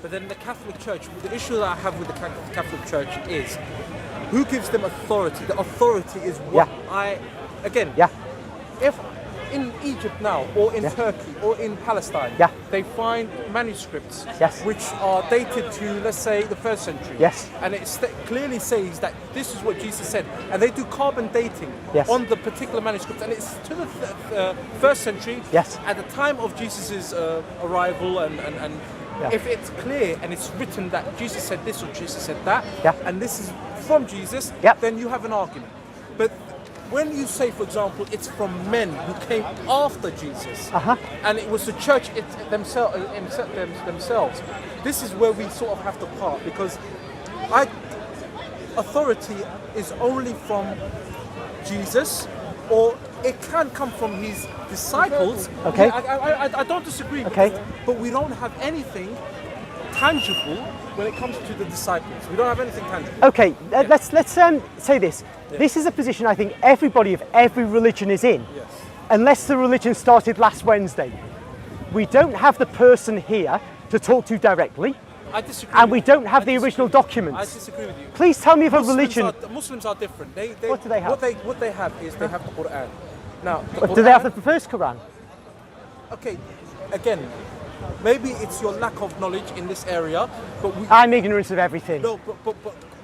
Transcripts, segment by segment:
But then the Catholic Church, the issue that I have with the Catholic Church is who gives them authority? The authority is what if in Egypt now, or in Turkey, or in Palestine, they find manuscripts which are dated to, let's say, the 1st century. And it clearly says that this is what Jesus said. And they do carbon dating on the particular manuscripts. And it's to the 1st century, at the time of Jesus' arrival. And if it's clear and it's written that Jesus said this or Jesus said that, and this is from Jesus, then you have an argument. But when you say, for example, it's from men who came after Jesus, and it was the church themselves, this is where we sort of have to part, because authority is only from Jesus, or it can come from his disciples. I don't disagree with that, but we don't have anything tangible when it comes to the disciples. We don't have anything tangible. Okay, let's say this. This is a position I think everybody of every religion is in, unless the religion started last Wednesday. We don't have the person here to talk to directly. I disagree. And we don't have the original documents. I disagree with you. Please tell me of a religion. Muslims are different. What do they have? What they have is they have the Quran. Now, do they have the first Quran? Okay, again, maybe it's your lack of knowledge in this area, but I'm ignorant of everything. No, but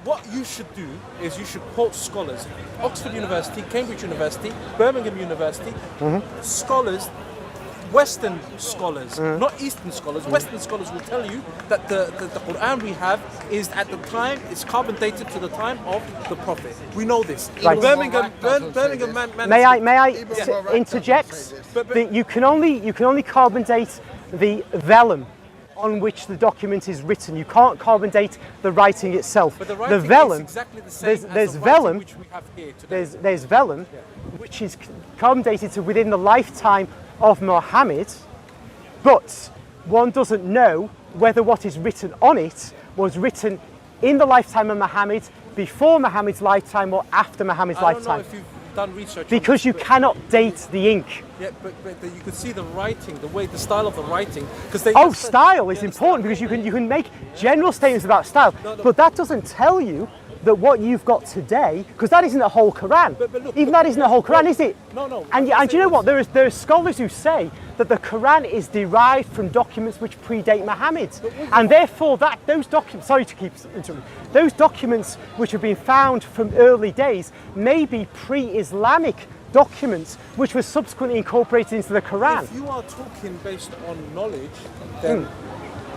what you should do is you should quote scholars. Oxford University, Cambridge University, Birmingham University, scholars, Western scholars, not Eastern scholars. Western scholars will tell you that the Quran we have is at the time, it's carbon dated to the time of the Prophet. We know this. Right. Birmingham May I interject? You can only carbon date the vellum on which the document is written. You can't carbon date the writing itself. But the writing vellum, is exactly the same there's as the vellum, which we have here today. There's vellum, which is carbon dated to within the lifetime of Muhammad, but one doesn't know whether what is written on it was written in the lifetime of Muhammad, before Muhammad's lifetime, or after Muhammad's lifetime. I don't know if you've done research. Because you cannot date the ink. Yeah, but you can see the writing, the style of the writing. Style is important, because you can make general statements about style, but that doesn't tell you that what you've got today, because that isn't the whole Quran. But look, even that isn't the whole Quran, is it? No. And you know what? There are scholars who say that the Quran is derived from documents which predate Muhammad, and therefore those documents. Sorry to keep interrupting. Those documents which have been found from early days may be pre-Islamic documents which were subsequently incorporated into the Quran. If you are talking based on knowledge, then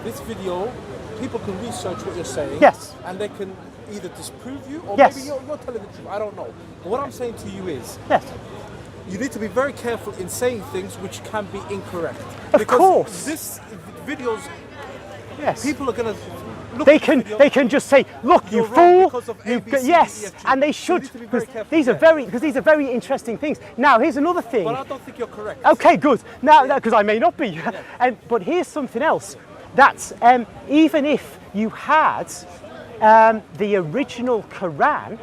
this video, people can research what you're saying. Yes. And they can either disprove you, or maybe you're telling the truth. I don't know. But what I'm saying to you is, you need to be very careful in saying things which can be incorrect. Of course. This videos, people are going to look they can just say, look, you fool. ABC, and they should. These are very interesting things. Now, here's another thing. But I don't think you're correct. Okay, good. Now, because I may not be. But here's something else. That's even if you had the original Quran,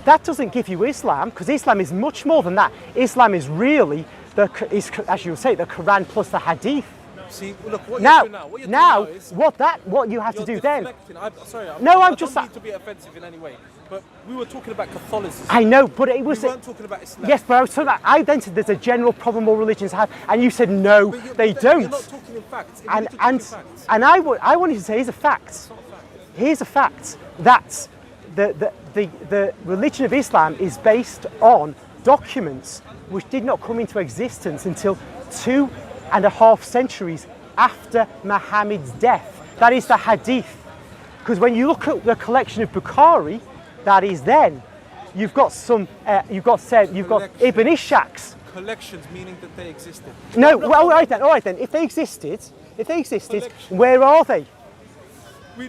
that doesn't give you Islam, because Islam is much more than that. Islam is really, as you say, the Quran plus the Hadith. See, look, what you're doing now is what you have to do then. I don't mean to be offensive in any way, but we were talking about Catholicism. I know, but it was. We weren't talking about Islam. Yes, but I was talking about. I then said there's a general problem all religions have, and you said no, they don't. You're not talking in facts. And I wanted to say, here's a fact. Here's a fact that the religion of Islam is based on documents which did not come into existence until 2.5 centuries after Muhammad's death. That is the Hadith. Because when you look at the collection of Bukhari, that is then, you've got Ibn Ishaq's. Collections, meaning that they existed. No, well, all right then. If they existed, where are they?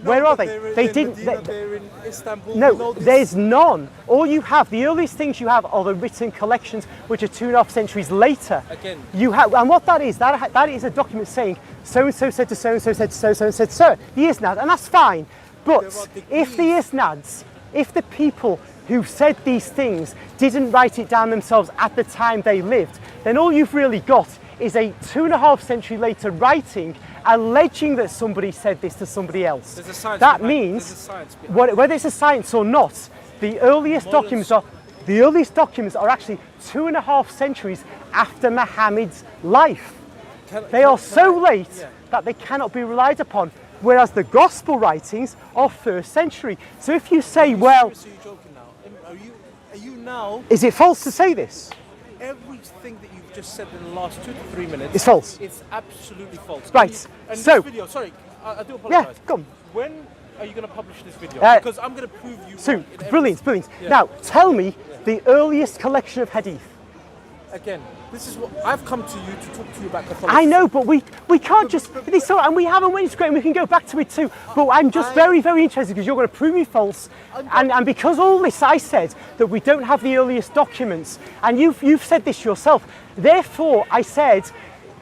Where are they? They didn't. They're in Istanbul. No, there's none. All you have, the earliest things you have are the written collections, which are 2.5 centuries later. Again. You have, and what that is a document saying so and so said to so and so said to so and so said so. The isnad, and that's fine. But if the isnads, if the people who said these things didn't write it down themselves at the time they lived, then all you've really got is a 2.5 century later writing alleging that somebody said this to somebody else. There's a science that behind, means, there's a science behind. whether it's a science or not, the earliest documents are actually 2.5 centuries after Muhammad's life. They are so late that they cannot be relied upon, whereas the gospel writings are 1st century. So if you say, well, Seriously, you're joking now. Are you now? is it false to say this? Everything that you've just said in the last 2 to 3 minutes It's false. It's absolutely false. Right. And So, this video, sorry, I do apologize. yeah, come on. When are you going to publish this video? Because I'm going to prove you So, wrong in every- brilliant. Yeah. Now, tell me the earliest collection of hadith. Again, this is what I've come to you to talk to you about Catholicism. I know, but we can't just. It's all right, and we haven't went into great, and we can go back to it too. But I'm just very, very interested because you're going to prove me false, and because all this I said that we don't have the earliest documents, and you've said this yourself. Therefore, I said,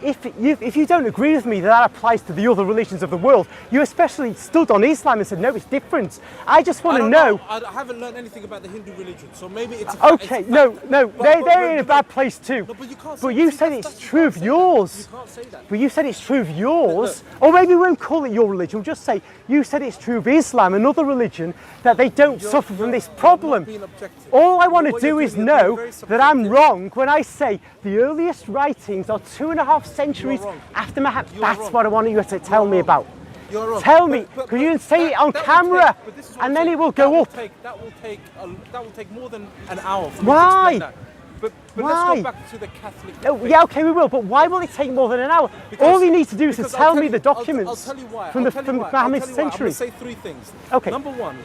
if you don't agree with me that applies to the other religions of the world, you especially stood on Islam and said no, it's different. I just want to know. I haven't learned anything about the Hindu religion, so maybe it's Okay, no, they're in a bad place too. No, but you can't. But you said it's true of yours. You can't say that. But you said it's true of yours, or maybe we won't call it your religion. We'll just say you said it's true of Islam, another religion, that they don't suffer from this problem. Being objective. All I want to What do you're is doing, you're being know very that I'm subjective. wrong when I say the earliest writings are 2.5 centuries wrong. after Muhammad. You're That's wrong. what I want you to tell me about. You're wrong. Tell me, because you can say it on camera, and then it will go up. That will take more than an hour for me Why? to explain that. But Why? let's go back to the Catholic. Oh, faith. yeah, okay, we will. But why will it take more than an hour? All you need to do is to Because tell I'll me the you- I'll documents tell you why. from I'll tell you why. I'll Muhammad's tell you why. I'm century. going to say 3 things. Okay. Number 1,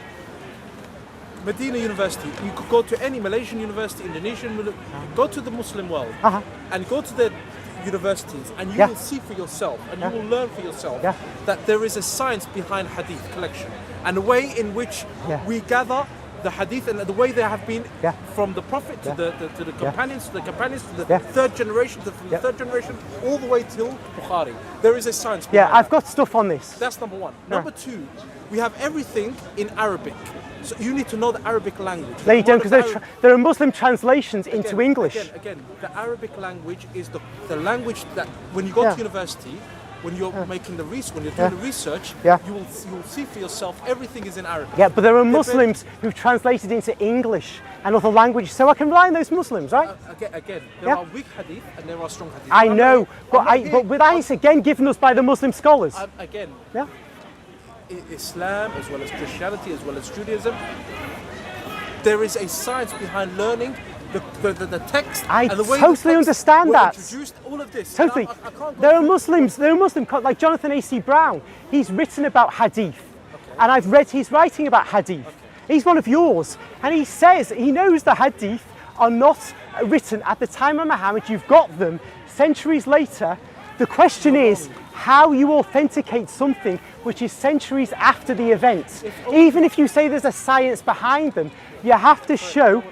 Medina University. You could go to any Malaysian university, Indonesian, go to the Muslim world, and go to the universities, and you will see for yourself, and you will learn for yourself that there is a science behind hadith collection and the way in which we gather the hadith and the way they have been from the Prophet to the companions, to the 3rd generation, from the 3rd generation, all the way till Bukhari. There is a science behind I've that. got stuff on this. That's number 1. Number 2, we have everything in Arabic. So you need to know the Arabic language. No, you don't, because there are Muslim translations into English. Again, the Arabic language is the language that when you go to university, when you're making the research, when you're doing the research, you will see for yourself everything is in Arabic. Yeah, but there are Muslims who've translated into English and other languages, so I can rely on those Muslims, right? Again, there are weak hadith and there are strong hadith. I know, but that is again given us by the Muslim scholars. Islam, as well as Christianity, as well as Judaism, there is a science behind learning the text. I and the way totally understand that. Introduced all of this. Totally. I can't There are Muslims like Jonathan A.C. Brown. He's written about hadith, and I've read his writing about hadith. He's one of yours, and he says he knows the hadith are not written at the time of Muhammad. You've got them centuries later. The question is how you authenticate something which is centuries after the event. Even if you say there's a science behind them, you have to show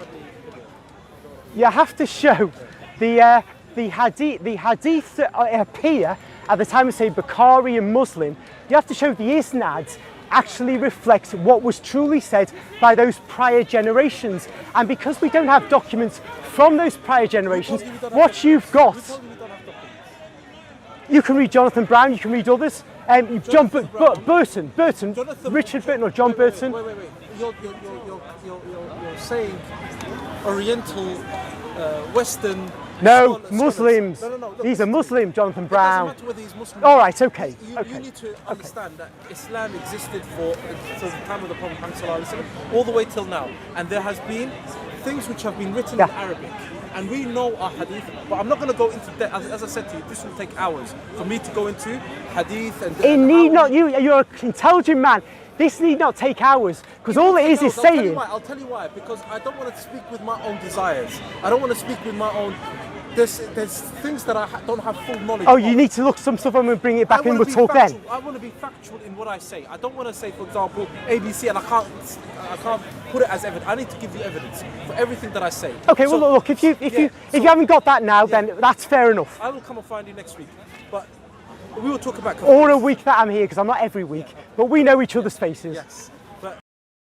the hadith that appear at the time of, say, Bukhari and Muslim. You have to show the isnads actually reflect what was truly said by those prior generations. And because we don't have documents from those prior generations, what you've got, you can read Jonathan Brown, you can read others. John Burton, Richard Burton or John Burton. Wait. You're saying Oriental, Western. No, Muslims. No. He's a Muslim, Jonathan Brown. It doesn't matter whether he's Muslim. All right, okay. You need to understand that Islam existed since the time of the Prophet Muhammad ﷺ, all the way till now, and there has been things which have been written in Arabic. And we know our hadith, but I'm not going to go into depth. As I said to you, this will take hours for me to go into hadith and. It need not. You're an intelligent man. This need not take hours, because all it is saying. I'll tell you why. Because I don't want to speak with my own desires. I don't want to speak with my own. There's things that I don't have full knowledge of. You need to look some stuff and bring it back in. We'll talk then. I want to be factual in what I say. I don't want to say, for example, ABC, and I can't put it as evidence. I need to give you evidence for everything that I say. Okay. So, well, look. If you haven't got that now, then that's fair enough. I will come and find you next week. But we will talk about. Or a week that I'm here, because I'm not every week. But we know each other's faces. Yes.